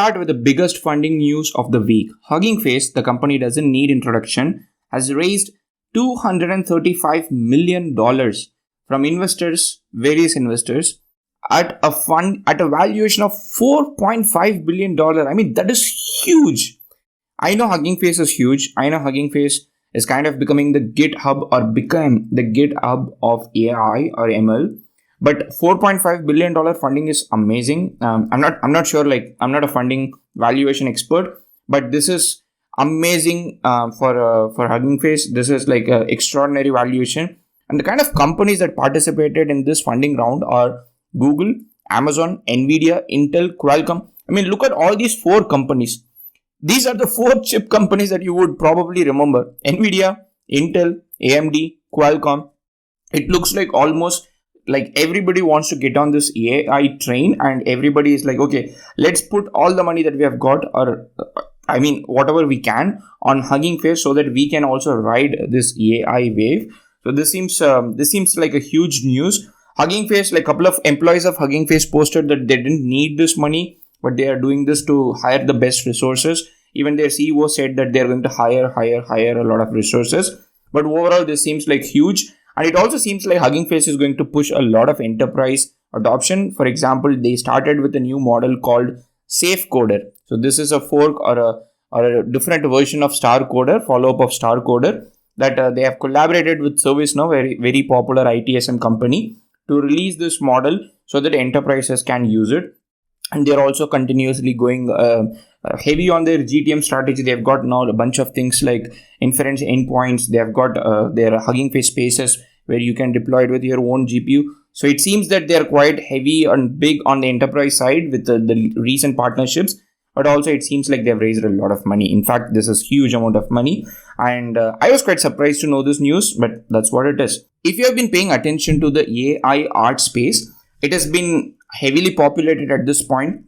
start with the biggest funding news of the week. Hugging Face, the company doesn't need introduction, has raised $235 million from investors, various investors, at a valuation of $4.5 billion. I mean, that is huge. I know Hugging Face is huge. I know Hugging Face is kind of becoming the GitHub or became the GitHub of AI or ML. But $4.5 billion funding is amazing. I'm not sure, like, I'm not a funding valuation expert, but this is amazing for Hugging Face. This is like an extraordinary valuation. And the kind of companies that participated in this funding round are Google, Amazon, Nvidia, Intel, Qualcomm. I mean, look at all these 4 companies. These are the 4 chip companies that you would probably remember. Nvidia, Intel, AMD, Qualcomm. It looks like almost like everybody wants to get on this AI train, and everybody is like, okay, let's put all the money that we have got, or I mean, whatever we can, on Hugging Face so that we can also ride this AI wave. So this seems like a huge news. Hugging Face, like a couple of employees of Hugging Face posted that they didn't need this money, but they are doing this to hire the best resources. Even their CEO said that they're going to hire a lot of resources. But overall, this seems like huge. And it also seems like Hugging Face is going to push a lot of enterprise adoption. For example, they started with a new model called SafeCoder. So this is a fork or a different version of StarCoder, follow-up of StarCoder, that they have collaborated with ServiceNow, very, very popular ITSM company, to release this model so that enterprises can use it. And they're also continuously going heavy on their GTM strategy. They've got now a bunch of things like inference endpoints. They've got their Hugging Face spaces where you can deploy it with your own GPU. So it seems that they're quite heavy and big on the enterprise side with the recent partnerships. But also it seems like they've raised a lot of money. In fact, this is huge amount of money. And I was quite surprised to know this news, but that's what it is. If you have been paying attention to the AI art space, it has been heavily populated at this point.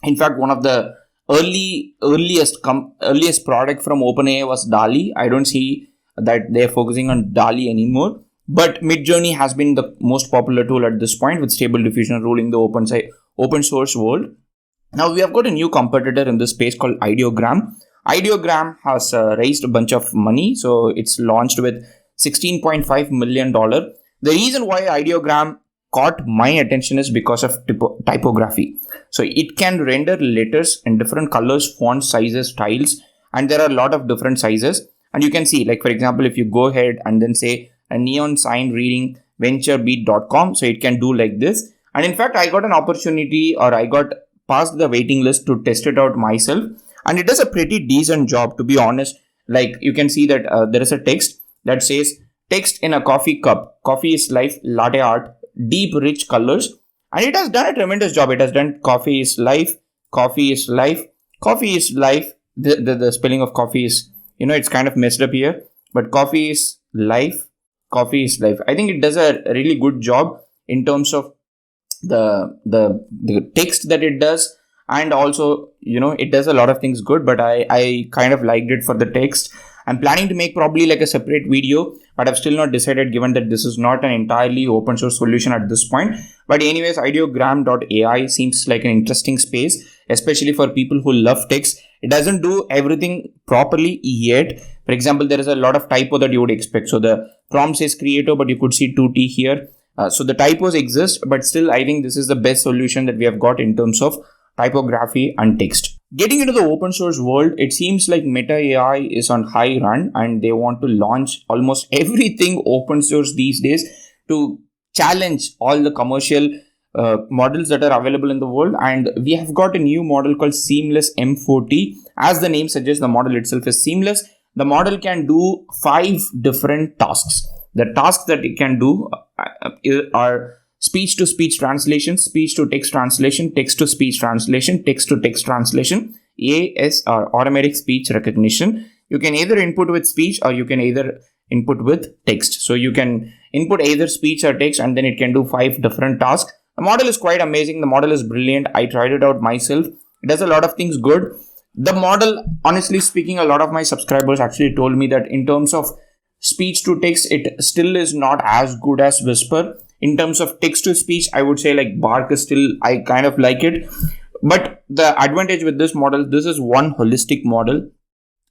In fact, one of the earliest product from OpenAI was DALL-E. I don't see that they're focusing on DALL-E anymore. But Midjourney has been the most popular tool at this point, with Stable Diffusion ruling the open source world. Now we have got a new competitor in this space called Ideogram. Ideogram has raised a bunch of money. So it's launched with $16.5 million. The reason why Ideogram caught my attention is because of typography. So it can render letters in different colors, fonts, sizes, styles, and there are a lot of different sizes. And you can see, like, for example, if you go ahead and then say a neon sign reading venturebeat.com, so it can do like this. And in fact, I got an opportunity, or I got past the waiting list to test it out myself, and it does a pretty decent job, to be honest. Like, you can see that there is a text that says text in a coffee cup, coffee is life, latte art, deep rich colors, and it has done a tremendous job. It has done coffee is life, coffee is life, coffee is life. The spelling of coffee is, it's kind of messed up here, but coffee is life, coffee is life. I think it does a really good job in terms of the text that it does, and also it does a lot of things good, but I kind of liked it for the text. I'm planning to make probably like a separate video, but I've still not decided, given that this is not an entirely open source solution at this point. But anyways, ideogram.ai seems like an interesting space, especially for people who love text. It doesn't do everything properly yet. For example, there is a lot of typo that you would expect. So the prompt says creator, but you could see 2T here. So the typos exist, but still I think this is the best solution that we have got in terms of typography and text. Getting into the open source world, it seems like Meta AI is on high run, and they want to launch almost everything open source these days to challenge all the commercial models that are available in the world. And we have got a new model called Seamless M40. As the name suggests, the model itself is seamless. The model can do 5 different tasks. The tasks that it can do are speech-to-speech translation, speech-to-text translation, text-to-speech translation, text-to-text translation, ASR, automatic speech recognition. You can either input with speech, or you can either input with text. So you can input either speech or text, and then it can do 5 different tasks. The model is quite amazing. The model is brilliant. I tried it out myself. It does a lot of things good. The model, honestly speaking, a lot of my subscribers actually told me that in terms of speech to text, it still is not as good as Whisper. In terms of text to speech, I would say like Bark is still, I kind of like it. But the advantage with this model, this is one holistic model.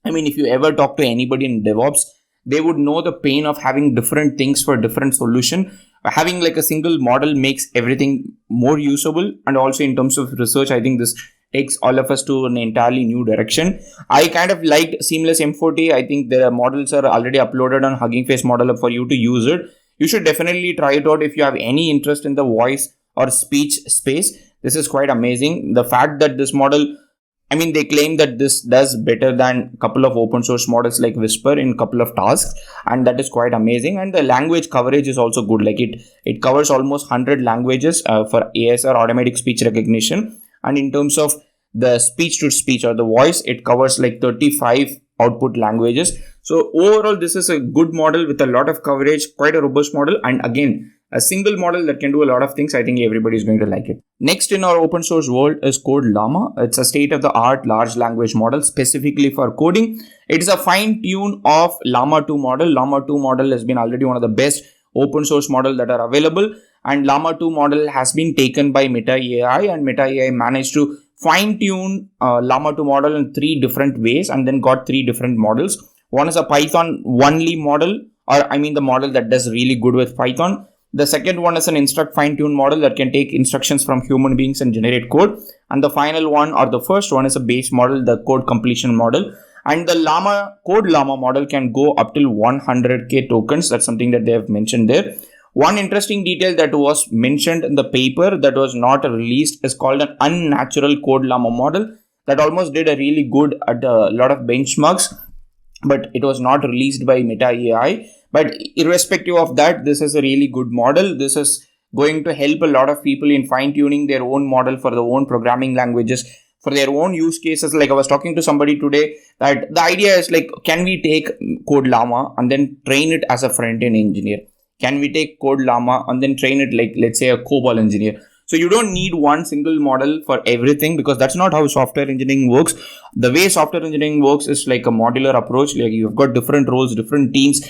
I mean, if you ever talk to anybody in DevOps, they would know the pain of having different things for different solution. Having like a single model makes everything more usable. And also in terms of research, I think this takes all of us to an entirely new direction. I kind of liked Seamless M40. I think the models are already uploaded on Hugging Face model for you to use it. You should definitely try it out if you have any interest in the voice or speech space. This is quite amazing. The fact that this model, I mean, they claim that this does better than a couple of open source models like Whisper in a couple of tasks, and that is quite amazing. And the language coverage is also good. Like it covers almost 100 languages for ASR, automatic speech recognition. And in terms of the speech to speech or the voice, it covers like 35 output languages. So overall, this is a good model with a lot of coverage, quite a robust model. And again, a single model that can do a lot of things. I think everybody is going to like it. Next in our open source world is CodeLlama. It's a state-of-the-art large language model specifically for coding. It is a fine-tune of Llama 2 model. Llama 2 model has been already one of the best open source models that are available. And Llama 2 model has been taken by Meta AI, and Meta AI managed to fine-tune Llama 2 model in 3 different ways and then got 3 different models. One is a Python only model, or I mean the model that does really good with Python. The second one is an instruct fine-tune model that can take instructions from human beings and generate code. And the final one, or the first one, is a base model, the code completion model. And the CodeLlama model can go up till 100k tokens. That's something that they have mentioned there. One interesting detail that was mentioned in the paper that was not released is called an Unnatural Codellama model that almost did a really good at a lot of benchmarks, but it was not released by Meta AI. But irrespective of that, this is a really good model. This is going to help a lot of people in fine-tuning their own model for their own programming languages, for their own use cases. Like I was talking to somebody today that the idea is like, can we take CodeLlama and then train it as a front-end engineer? Can we take CodeLlama and then train it like, let's say, a COBOL engineer? So you don't need one single model for everything, because that's not how software engineering works. The way software engineering works is like a modular approach. Like you've got different roles, different teams,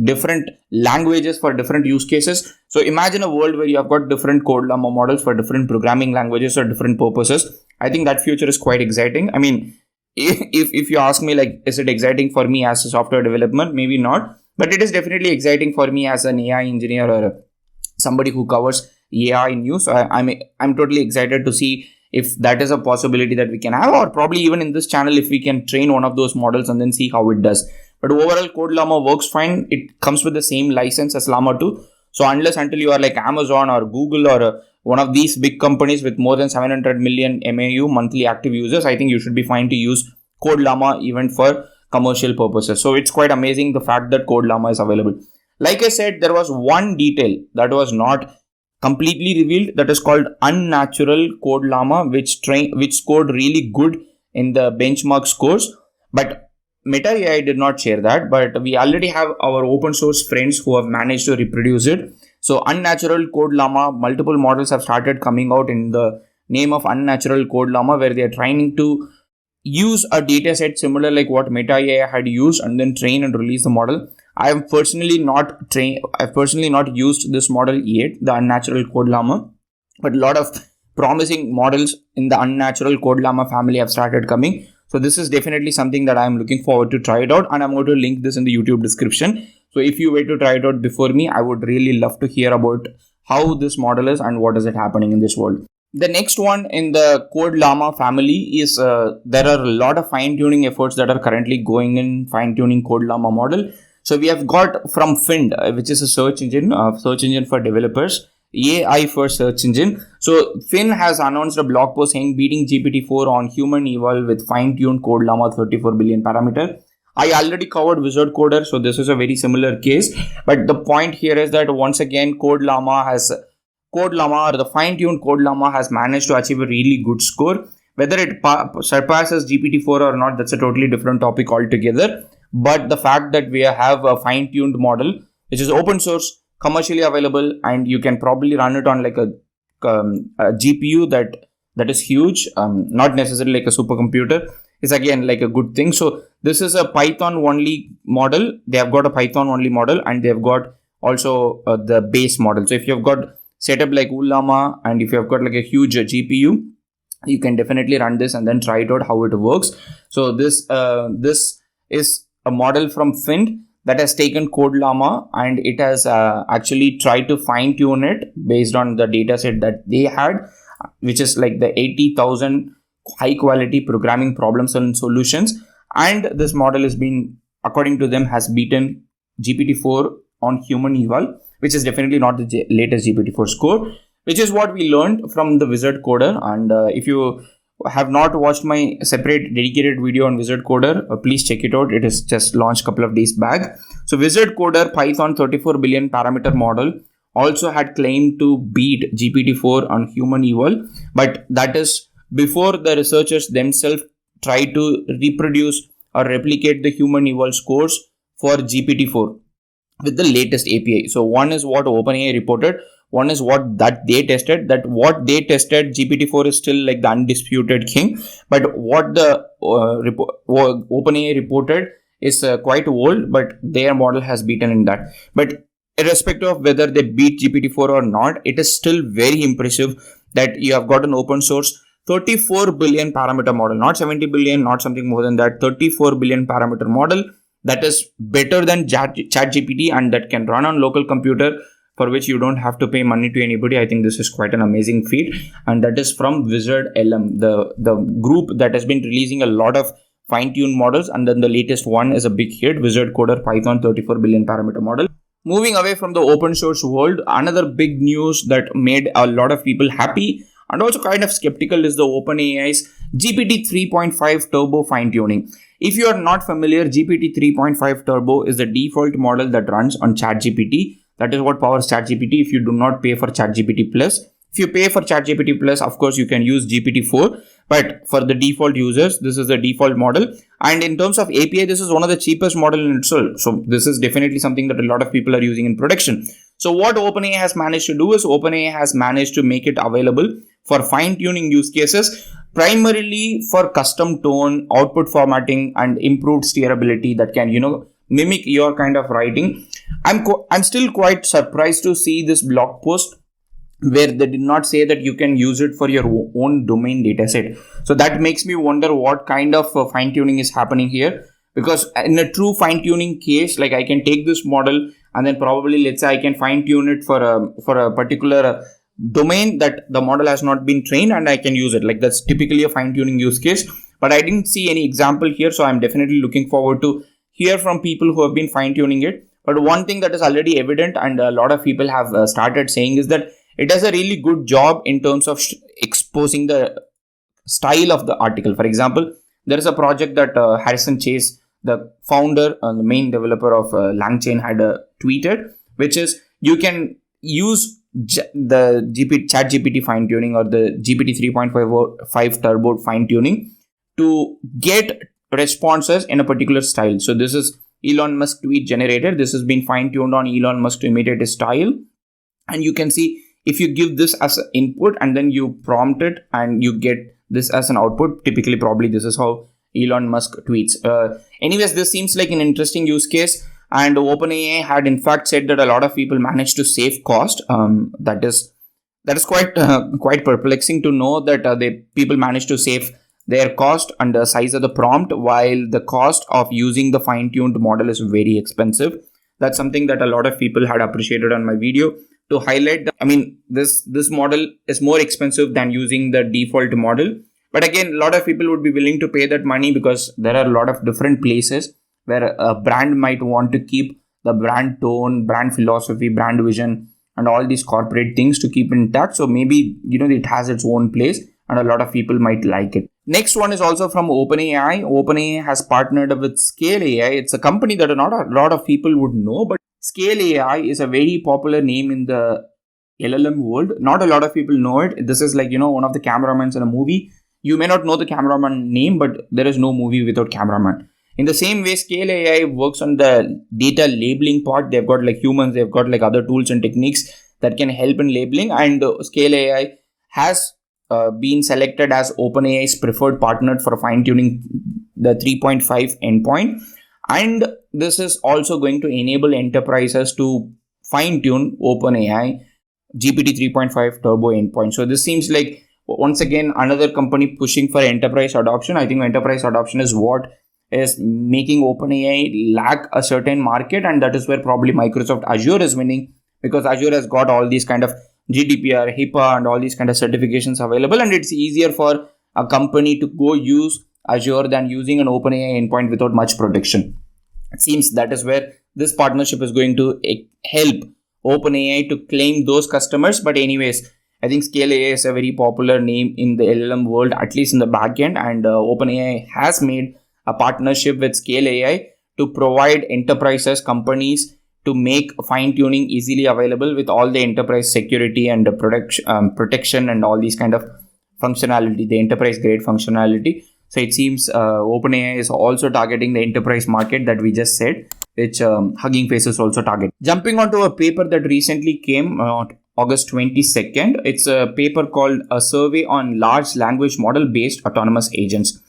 different languages for different use cases. So imagine a world where you have got different CodeLlama models for different programming languages or different purposes. I think that future is quite exciting. I mean, if you ask me, like, is it exciting for me as a software development? Maybe not, but it is definitely exciting for me as an AI engineer or somebody who covers AI news. So I'm totally excited to see if that is a possibility that we can have, or probably even in this channel, if we can train one of those models and then see how it does. But overall, CodeLlama works fine. It comes with the same license as Llama 2. So until you are like Amazon or Google or one of these big companies with more than 700 million MAU, monthly active users, I think you should be fine to use CodeLlama even for commercial purposes. So it's quite amazing the fact that CodeLlama is available. Like I said, there was one detail that was not completely revealed, that is called Unnatural Codellama, which scored really good in the benchmark scores. But Meta AI did not share that, but we already have our open source friends who have managed to reproduce it. So Unnatural Codellama, multiple models have started coming out in the name of Unnatural Codellama, where they are trying to use a data set similar like what Meta AI had used and then train and release the model. I've personally not used this model yet, the Unnatural Codellama, but a lot of promising models in the Unnatural Codellama family have started coming. So this is definitely something that I'm looking forward to try it out, and I'm going to link this in the YouTube description. So if you were to try it out before me, I would really love to hear about how this model is and what is it happening in this world. The next one in the CodeLlama family is there are a lot of fine-tuning efforts that are currently going in fine-tuning CodeLlama model. So we have got from Phind, which is a search engine for developers, AI first search engine. So Phind has announced a blog post saying beating GPT-4 on human eval with fine-tuned CodeLlama 34 billion parameter. I already covered WizardCoder, so this is a very similar case. But the point here is that once again, CodeLlama or the fine-tuned CodeLlama has managed to achieve a really good score. Whether it surpasses GPT-4 or not, that's a totally different topic altogether. But the fact that we have a fine-tuned model, which is open source, commercially available, and you can probably run it on like a GPU that is huge, not necessarily like a supercomputer, is again like a good thing. So this is a Python only model. They have got a Python only model, and they have got also the base model. So if you have got setup like Ullama, and if you have got like a huge GPU, You can definitely run this and then try it out how it works. So this is a model from Phind that has taken CodeLlama, and it has actually tried to fine tune it based on the data set that they had, which is like the 80,000 high quality programming problems and solutions. And this model has been, according to them, has beaten GPT-4 on human eval, which is definitely not the latest GPT-4 score, which is what we learned from the WizardCoder. And if you have not watched my separate dedicated video on WizardCoder, please check it out. It is just launched a couple of days back. So WizardCoder Python 34 billion parameter model also had claimed to beat GPT-4 on human eval, but that is before the researchers themselves tried to reproduce or replicate the human eval scores for GPT-4 with the latest API. So one is what OpenAI reported, one is what that they tested. That what they tested, GPT-4 is still like the undisputed king, but what the OpenAI reported is quite old, but their model has beaten in that. But irrespective of whether they beat GPT-4 or not, it is still very impressive that you have got an open source 34 billion parameter model, not 70 billion, not something more than that, 34 billion parameter model that is better than ChatGPT and that can run on local computer, for which you don't have to pay money to anybody. I think this is quite an amazing feat, and that is from WizardLM, the group that has been releasing a lot of fine-tuned models, and then the latest one is a big hit, WizardCoder Python 34 billion parameter model. Moving away from the open source world, another big news that made a lot of people happy and also kind of skeptical is the OpenAI's GPT 3.5 Turbo fine-tuning. If you are not familiar, GPT 3.5 Turbo is the default model that runs on ChatGPT. That is what powers ChatGPT if you do not pay for ChatGPT Plus. If you pay for ChatGPT Plus, of course, you can use GPT-4. But for the default users, this is the default model. And in terms of API, this is one of the cheapest model in itself. So this is definitely something that a lot of people are using in production. So what OpenAI has managed to do is OpenAI has managed to make it available for fine-tuning use cases, primarily for custom tone, output formatting, and improved steerability that can, mimic your kind of writing. I'm still quite surprised to see this blog post where they did not say that you can use it for your own domain dataset. So that makes me wonder what kind of fine-tuning is happening here. Because in a true fine-tuning case, like I can take this model and then probably, let's say, I can fine-tune it for a particular domain that the model has not been trained, and I can use it. Like that's typically a fine-tuning use case. But I didn't see any example here, so I'm definitely looking forward to hear from people who have been fine-tuning it. But one thing that is already evident and a lot of people have started saying is that it does a really good job in terms of exposing the style of the article. For example, there is a project that Harrison Chase, the founder and the main developer of LangChain, had tweeted, which is you can use the ChatGPT fine-tuning or the GPT 3.5 Turbo fine-tuning to get responses in a particular style. So this is Elon Musk tweet generator. This has been fine-tuned on Elon Musk to imitate his style. And you can see if you give this as an input and then you prompt it and you get this as an output, typically probably this is how Elon Musk tweets. Anyways, this seems like an interesting use case. And OpenAI had in fact said that a lot of people managed to save cost. That is quite perplexing to know that people managed to save their cost and the size of the prompt, while the cost of using the fine-tuned model is very expensive. That's something that a lot of people had appreciated on my video to highlight that. I mean, this model is more expensive than using the default model. But again, a lot of people would be willing to pay that money because there are a lot of different places where a brand might want to keep the brand tone, brand philosophy, brand vision, and all these corporate things to keep intact. So maybe, it has its own place and a lot of people might like it. Next one is also from OpenAI. OpenAI has partnered with Scale AI. It's a company that not a lot of people would know, but Scale AI is a very popular name in the LLM world. Not a lot of people know it. This is like, one of the cameramans in a movie. You may not know the cameraman name, but there is no movie without cameraman. In the same way, Scale AI works on the data labeling part. They've got like humans, they've got like other tools and techniques that can help in labeling. And Scale AI has been selected as OpenAI's preferred partner for fine-tuning the 3.5 endpoint. And this is also going to enable enterprises to fine-tune OpenAI GPT 3.5 Turbo endpoint. So this seems like once again, another company pushing for enterprise adoption. I think enterprise adoption is what is making OpenAI lack a certain market, and that is where probably Microsoft Azure is winning, because Azure has got all these kind of GDPR, HIPAA and all these kind of certifications available, and it's easier for a company to go use Azure than using an OpenAI endpoint without much protection. It seems that is where this partnership is going to help OpenAI to claim those customers. But anyways, I think Scale AI is a very popular name in the LLM world, at least in the backend, and OpenAI has made a partnership with Scale AI to provide enterprises, companies, to make fine-tuning easily available with all the enterprise security and protection and all these kind of functionality, the enterprise grade functionality. So it seems OpenAI is also targeting the enterprise market that we just said, which Hugging Face is also targeting. Jumping onto a paper that recently came August 22nd. It's a paper called A Survey on Large Language Model Based Autonomous Agents.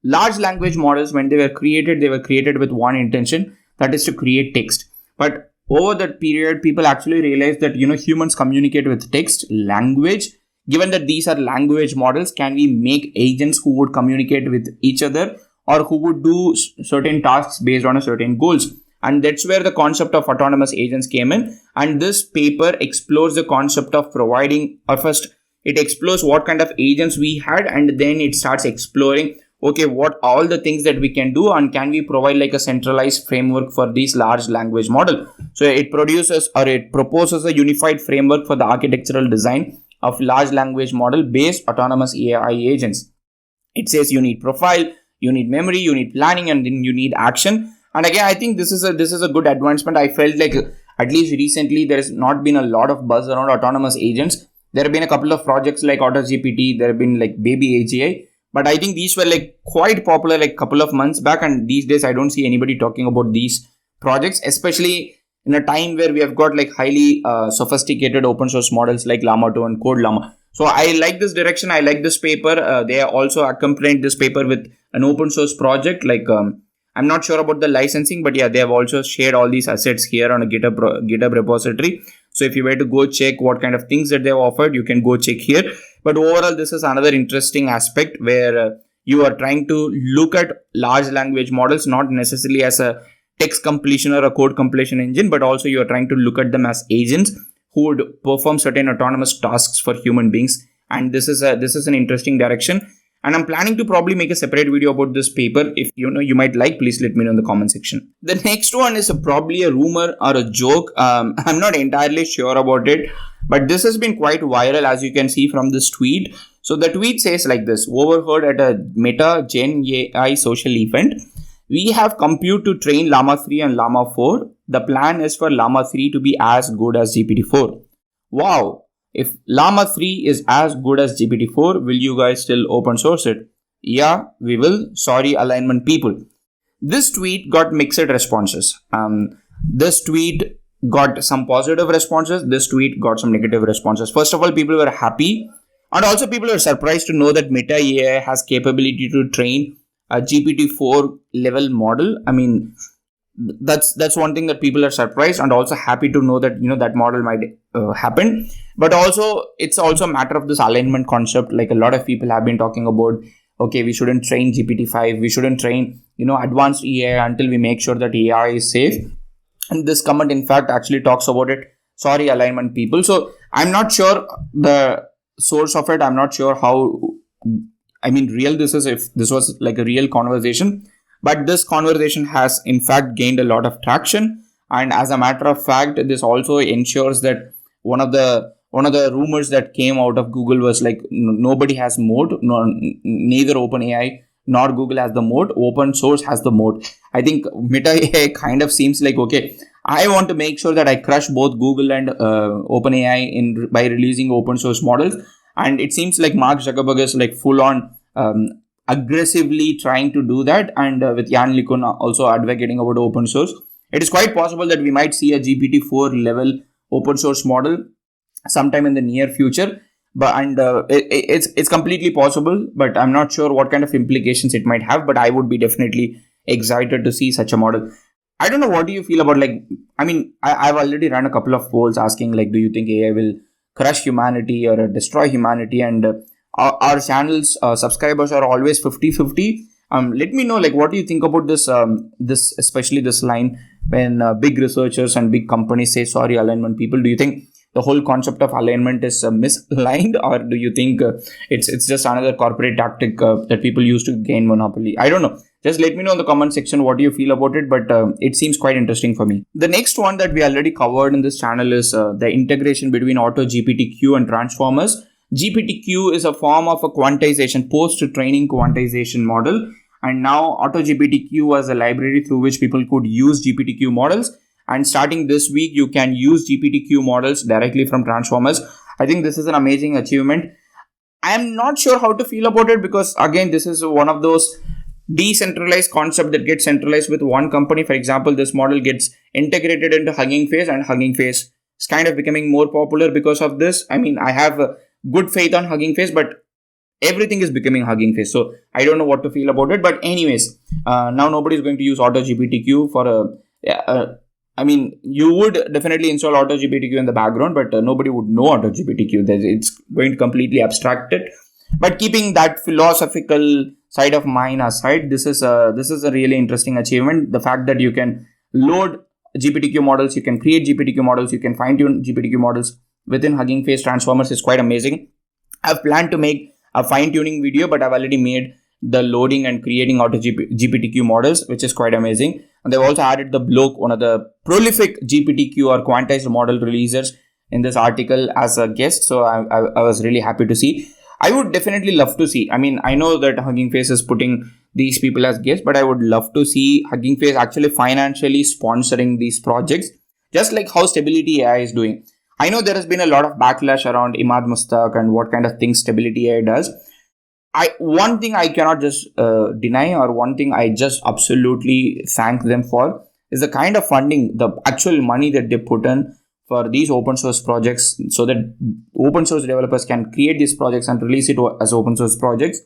Large language models, when they were created with one intention, that is to create text. But over that period, people actually realized that, humans communicate with text, language. Given that these are language models, can we make agents who would communicate with each other or who would do certain tasks based on a certain goals? And that's where the concept of autonomous agents came in. And this paper explores the concept of providing, or first, it explores what kind of agents we had, and then it starts exploring, okay, what all the things that we can do, and can we provide like a centralized framework for these large language model. So it proposes a unified framework for the architectural design of large language model based autonomous AI agents. It says you need profile, you need memory, you need planning, and then you need action. And again, I think this is a good advancement. I felt like at least recently there has not been a lot of buzz around autonomous agents. There have been a couple of projects like AutoGPT, there have been like Baby AGI, but I think these were like quite popular like couple of months back, and these days I don't see anybody talking about these projects, especially in a time where we have got like highly sophisticated open source models like Llama 2 and CodeLlama. So I like this direction. I like this paper. They also accompanied this paper with an open source project. Like I'm not sure about the licensing, but yeah, they have also shared all these assets here on a GitHub repository. So if you were to go check what kind of things that they have offered, you can go check here. But overall, this is another interesting aspect where you are trying to look at large language models, not necessarily as a text completion or a code completion engine, but also you are trying to look at them as agents who would perform certain autonomous tasks for human beings. And this is an interesting direction. And I'm planning to probably make a separate video about this paper. If you might like, please let me know in the comment section. The next one is probably a rumor or a joke. I'm not entirely sure about it, but this has been quite viral, as you can see from this tweet. So the tweet says like this: overheard at a Meta Gen AI social event. We have compute to train Llama 3 and Llama 4. The plan is for Llama 3 to be as good as GPT-4. Wow. If Llama 3 is as good as GPT-4, will you guys still open source it? Yeah, we will. Sorry, alignment people. This tweet got mixed responses. This tweet got some positive responses. This tweet got some negative responses. First of all, people were happy. And also people were surprised to know that Meta AI has capability to train a GPT-4 level model. I mean, that's one thing that people are surprised and also happy to know that that model might happen. But also it's also a matter of this alignment concept. Like a lot of people have been talking about, okay, we shouldn't train GPT-5, we shouldn't train advanced AI until we make sure that AI is safe. And this comment in fact actually talks about it. Sorry, alignment people. So I'm not sure the source of it. I'm not sure how real this is, if this was like a real conversation. But this conversation has in fact gained a lot of traction, and as a matter of fact, this also ensures that one of the rumors that came out of Google was like nobody has moat, neither OpenAI nor Google has the moat. Open source has the moat. I think Meta AI kind of seems like, okay, I want to make sure that I crush both Google and OpenAI by releasing open source models, and it seems like Mark Zuckerberg is like full on aggressively trying to do that, and with Jan LeCun also advocating about open source. It is quite possible that we might see a GPT-4 level open source model sometime in the near future, it's completely possible, but I'm not sure what kind of implications it might have. But I would be definitely excited to see such a model. I don't know, what do you feel about I've already run a couple of polls asking like, do you think AI will crush humanity or destroy humanity? And our channel's subscribers are always 50-50. Let me know, like, what do you think about this, especially this line when big researchers and big companies say sorry alignment people. Do you think the whole concept of alignment is misaligned, or do you think it's just another corporate tactic that people use to gain monopoly? I don't know. Just let me know in the comment section what do you feel about it, but it seems quite interesting for me. The next one that we already covered in this channel is the integration between AutoGPTQ and transformers. GPTQ is a form of a quantization, post-training quantization model, and now AutoGPTQ was a library through which people could use GPTQ models. And starting this week, you can use GPTQ models directly from transformers. I think this is an amazing achievement. I am not sure how to feel about it because, again, this is one of those decentralized concept that gets centralized with one company. For example, this model gets integrated into Hugging Face, and Hugging Face is kind of becoming more popular because of this. I mean, I have good faith on Hugging Face, but everything is becoming Hugging Face, so I don't know what to feel about it. But anyways, now nobody is going to use AutoGPTQ for I mean, you would definitely install AutoGPTQ in the background, but nobody would know AutoGPTQ. It's going to completely abstract it. But keeping that philosophical side of mine aside, this is a really interesting achievement. The fact that you can load GPTQ models, you can create GPTQ models, you can fine-tune GPTQ models within Hugging Face transformers is quite amazing. I've planned to make a fine-tuning video, but I've already made the loading and creating AutoGPTQ models, which is quite amazing. And they've also added the bloke, one of the prolific GPTQ or quantized model releasers, in this article as a guest. So I was really happy to see. I would definitely love to see. I mean, I know that Hugging Face is putting these people as guests, but I would love to see Hugging Face actually financially sponsoring these projects, just like how Stability AI is doing. I know there has been a lot of backlash around Imad Mustaq and what kind of things Stability AI does. One thing I cannot just deny, or one thing I just absolutely thank them for, is the kind of funding, the actual money that they put in for these open source projects, so that open source developers can create these projects and release it as open source projects.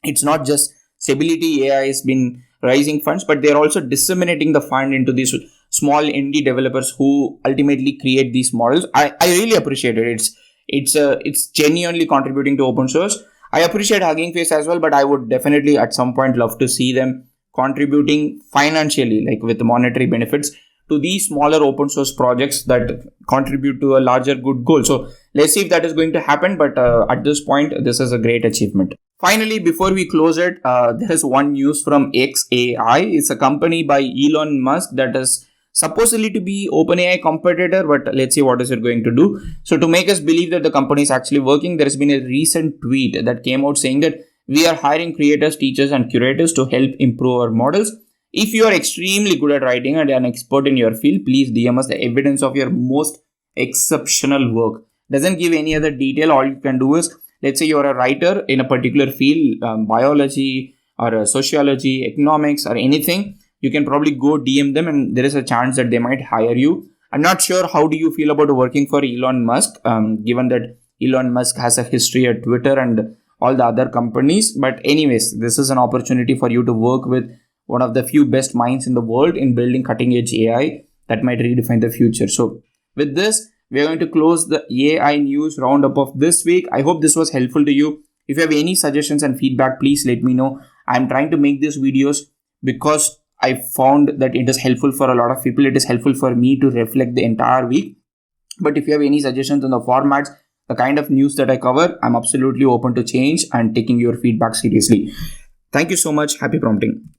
It's not just Stability AI has been raising funds, but they're also disseminating the fund into these small indie developers who ultimately create these models. I really appreciate it. It's genuinely contributing to open source. I appreciate Hugging Face as well, but I would definitely at some point love to see them contributing financially, like with monetary benefits, to these smaller open source projects that contribute to a larger good goal. So let's see if that is going to happen. But at this point, this is a great achievement. Finally, before we close it, there is one news from XAI. It's a company by Elon Musk that is supposedly to be OpenAI competitor, but let's see what is it going to do. So to make us believe that the company is actually working, there has been a recent tweet that came out saying that we are hiring creators, teachers, and curators to help improve our models. If you are extremely good at writing and an expert in your field, please DM us the evidence of your most exceptional work. Doesn't give any other detail. All you can do is, let's say you're a writer in a particular field, biology or sociology, economics, or anything. You can probably go DM them, and there is a chance that they might hire you. I'm not sure how do you feel about working for Elon Musk, given that Elon Musk has a history at Twitter and all the other companies. But anyways, this is an opportunity for you to work with one of the few best minds in the world in building cutting edge AI that might redefine the future. So with this, we are going to close the AI news roundup of this week. I hope this was helpful to you. If you have any suggestions and feedback, please let me know. I'm trying to make these videos because I found that it is helpful for a lot of people. It is helpful for me to reflect the entire week. But if you have any suggestions on the formats, the kind of news that I cover, I'm absolutely open to change and taking your feedback seriously. Thank you so much. Happy prompting.